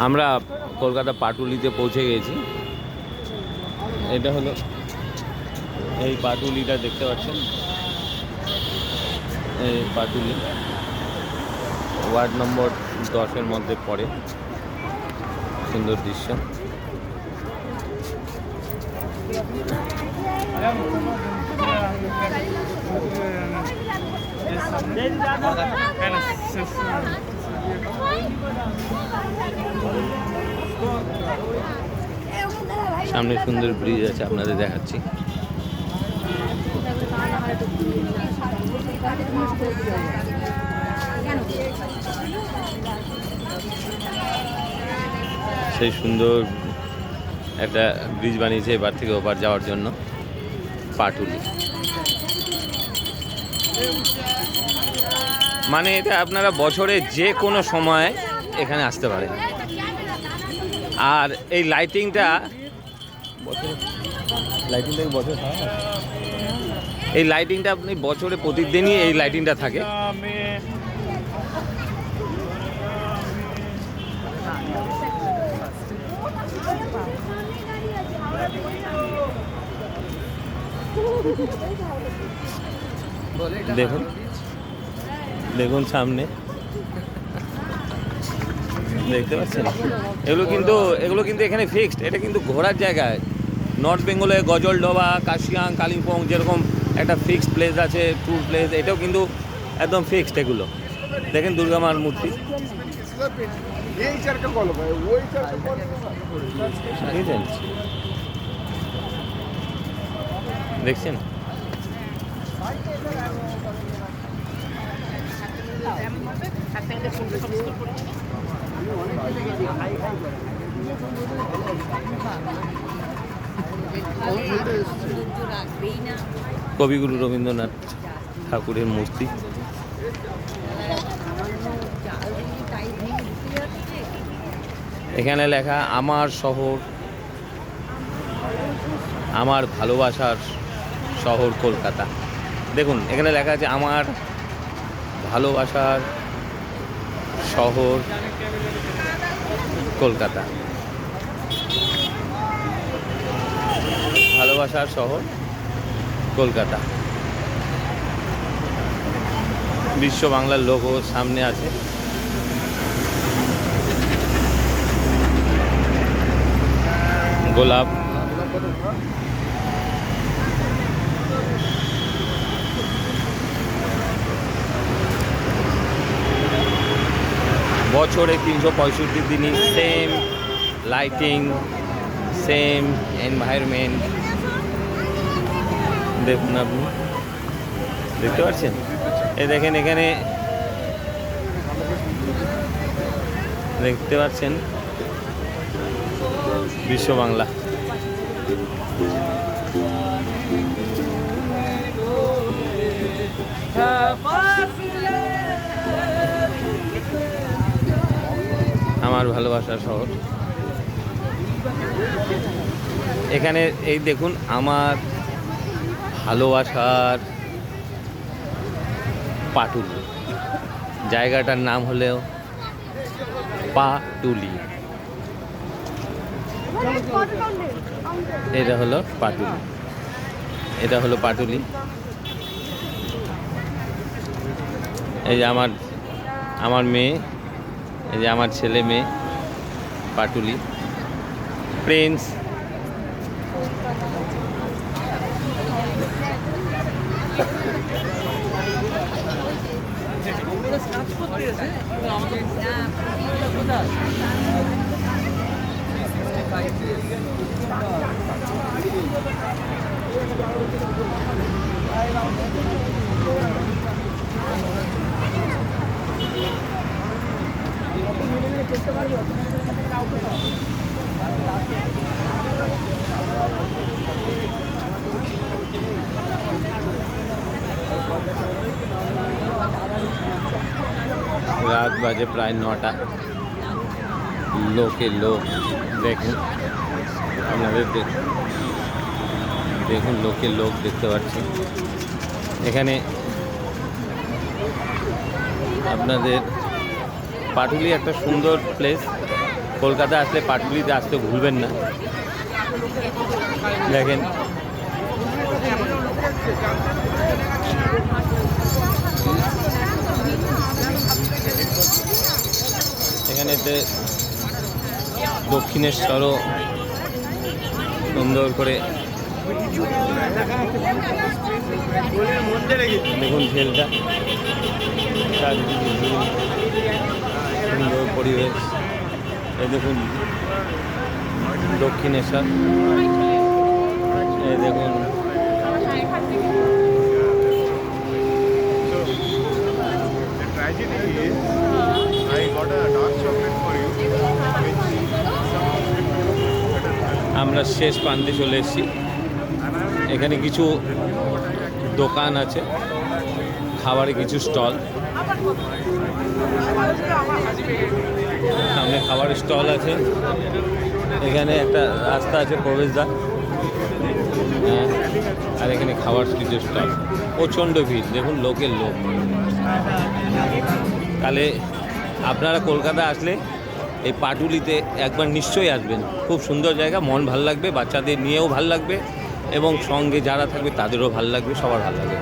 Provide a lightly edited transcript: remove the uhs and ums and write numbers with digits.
আমরা কলকাতা পাটুলিতে পৌঁছে গেছি। এটা হলো এই পাটুলিটা দেখতে পাচ্ছেন, এই পাটুলি ওয়ার্ড নম্বর 10-এর মধ্যে পড়ে। সুন্দর দৃশ্য। সামনে সুন্দর ব্রিজ আছে, আপনাদের দেখাচ্ছি। সেই সুন্দর একটা ব্রিজ বানিয়েছে এবার থেকে ওপার যাওয়ার জন্য, পাটুলি। মানে এটা আপনারা বছরে যে কোনো সময় এখানে আসতে পারেন। আর এই লাইটিংটা এই লাইটিংটা আপনি বছরে প্রতিদিনই এই লাইটিংটা থাকে। দেখুন দেখুন সামনে দেখতে পাচ্ছেন, এগুলো কিন্তু এখানে ফিক্সড। এটা কিন্তু ঘোরার জায়গায়। নর্থ বেঙ্গলে গজলডোবা, কাশিয়াং, কালিম্পং যেরকম একটা ফিক্সড প্লেস আছে, ট্যুর প্লেস, এটাও কিন্তু একদম ফিক্সড। এগুলো দেখেন দুর্গা মার মূর্তি, দেখছেন। কবিগুরু রবীন্দ্রনাথ ঠাকুরের মূর্তি। এখানে লেখা আমার শহর, আমার ভালোবাসার শহর কলকাতা। দেখুন এখানে লেখা আছে আমার ভালোবাসার শহর কলকাতা, ভালোবাসার শহর কলকাতা। বিশ্ব বাংলার লোগো সামনে আছে। গোলাপ, বছরে 365 দিনই সেম লাইটিং, সেম এনভায়রনমেন্ট। দেখুন আপনি দেখতে পাচ্ছেন, এই দেখেন এখানে দেখতে পাচ্ছেন বিশ্ব বাংলা। আমার ভালোবাসার শহর। এখানে এই দেখুন আমার ভালোবাসার পাটুলি, জায়গাটার নাম হলেও পাটুলি। এটা হলো পাটুলি, এটা হলো পাটুলি। এই যে আমার মেয়ে, এই যে আমার ছেলে মেয়ে, পাটুলি প্রিন্স। রাত বাজে প্রায় 9টা। লোকে লোক দেখুন, আপনাদের দেখুন লোকে লোক দেখতে পাচ্ছি। এখানে আপনাদের পাটুলি একটা সুন্দর প্লেস, কলকাতা আসলে পাটুলিতে আসতে ভুলবেন না। দেখেন এখানেতে দক্ষিণেশ্বরও সুন্দর করে দেখুন ঝেলটা, চারিদিকে ঝিল, সুন্দর পরিবেশ। এই দেখুন দক্ষিণেশ্বর, এই দেখুন আমরা শেষ প্রান্তে চলে এসেছি। এখানে কিছু দোকান আছে, খাবারের কিছু স্টল, সামনে খাবারের স্টল আছে। এখানে একটা রাস্তা আছে প্রবেশদ্বার, হ্যাঁ, আর এখানে খাবার কিছু স্টল। প্রচণ্ড ভিড়, দেখুন লোকের লোক। তাহলে আপনারা কলকাতা আসলে এই পাটুলিতে একবার নিশ্চয়ই আসবেন। খুব সুন্দর জায়গা, মন ভালো লাগবে, বাচ্চাদের নিয়েও ভালো লাগবে এবং সঙ্গে যারা থাকবে তাদেরও ভালো লাগবে, সবার ভালো লাগবে।